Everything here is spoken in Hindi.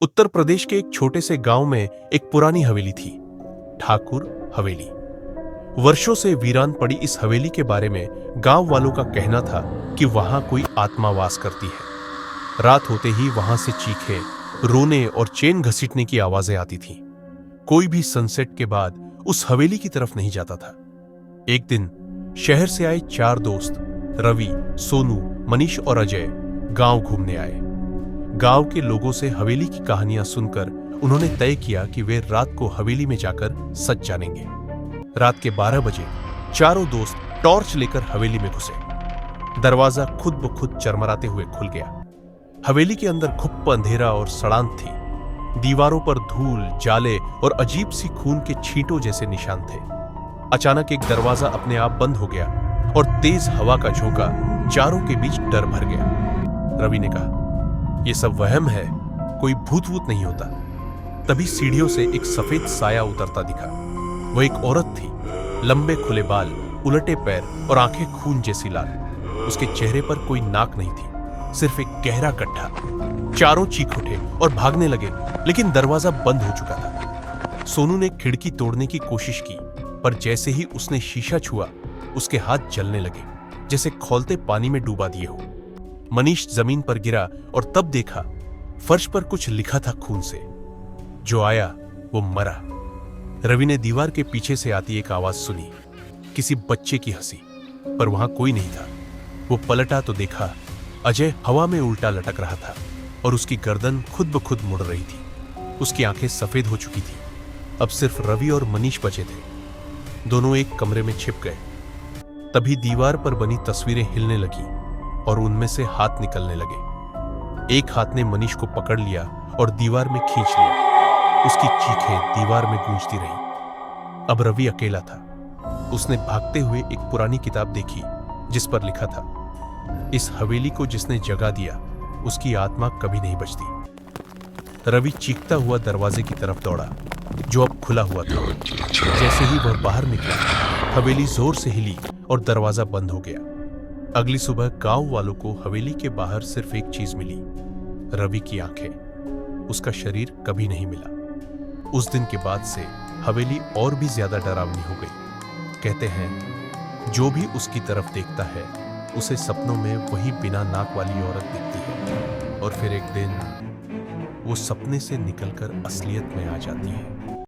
उत्तर प्रदेश के एक छोटे से गांव में एक पुरानी हवेली थी, ठाकुर हवेली। वर्षों से वीरान पड़ी इस हवेली के बारे में गांव वालों का कहना था कि वहां कोई आत्मा वास करती है। रात होते ही वहां से चीखें, रोने और चेन घसीटने की आवाजें आती थीं। कोई भी सनसेट के बाद उस हवेली की तरफ नहीं जाता था। एक दिन शहर से आए 4 दोस्त रवि, सोनू, मनीष और अजय गांव घूमने आए। गांव के लोगों से हवेली की कहानियां सुनकर उन्होंने तय किया कि वे रात को हवेली में जाकर सच जानेंगे। रात के 12 बजे चारों दोस्त टॉर्च लेकर हवेली में घुसे। दरवाजा खुद ब खुद चरमराते हुए खुल गया। हवेली के अंदर घुप्प अंधेरा और सड़ांत थी। दीवारों पर धूल, जाले और अजीब सी खून के छींटों जैसे निशान थे। अचानक एक दरवाजा अपने आप बंद हो गया और तेज हवा का झोंका चारों के बीच डर भर गया। रवि ने कहा, यह सब वहम है, कोई भूत वूत नहीं होता। तभी सीढ़ियों से एक सफेद साया उतरता दिखा। वह एक औरत थी, लंबे खुले बाल, उलटे पैर और आंखें खून जैसी लाल। उसके चेहरे पर कोई नाक नहीं थी, सिर्फ एक गहरा गड्ढा। चारों चीख उठे और भागने लगे, लेकिन दरवाजा बंद हो चुका था। सोनू ने खिड़की तोड़ने की कोशिश की, पर जैसे ही उसने शीशा छुआ, उसके हाथ जलने लगे, जैसे खौलते पानी में डूबा दिए हो। मनीष जमीन पर गिरा और तब देखा फर्श पर कुछ लिखा था खून से, जो आया वो मरा। रवि ने दीवार के पीछे से आती एक आवाज सुनी, किसी बच्चे की हंसी, पर वहां कोई नहीं था। वो पलटा तो देखा अजय हवा में उल्टा लटक रहा था और उसकी गर्दन खुद ब खुद मुड़ रही थी। उसकी आंखें सफेद हो चुकी थी। अब सिर्फ रवि और मनीष बचे थे। दोनों एक कमरे में छिप गए। तभी दीवार पर बनी तस्वीरें हिलने लगी और उनमें से हाथ निकलने लगे। एक हाथ ने मनीष को पकड़ लिया और दीवार में खींच लिया। उसकी चीखें दीवार में गूंजती रहीं। अब रवि अकेला था। उसने भागते हुए एक पुरानी किताब देखी, जिस पर लिखा था, इस हवेली को जिसने जगा दिया, उसकी आत्मा कभी नहीं बचती। रवि चीखता हुआ दरवाजे की तरफ दौड़ा, जो अब खुला हुआ था। जैसे ही वह बाहर निकला, हवेली जोर से हिली और दरवाजा बंद हो गया। अगली सुबह गांव वालों को हवेली के बाहर सिर्फ एक चीज मिली, रवि की आंखें। उसका शरीर कभी नहीं मिला। उस दिन के बाद से हवेली और भी ज्यादा डरावनी हो गई। कहते हैं, जो भी उसकी तरफ देखता है, उसे सपनों में वही बिना नाक वाली औरत दिखती है, और फिर एक दिन वो सपने से निकलकर असलियत में आ जाती है।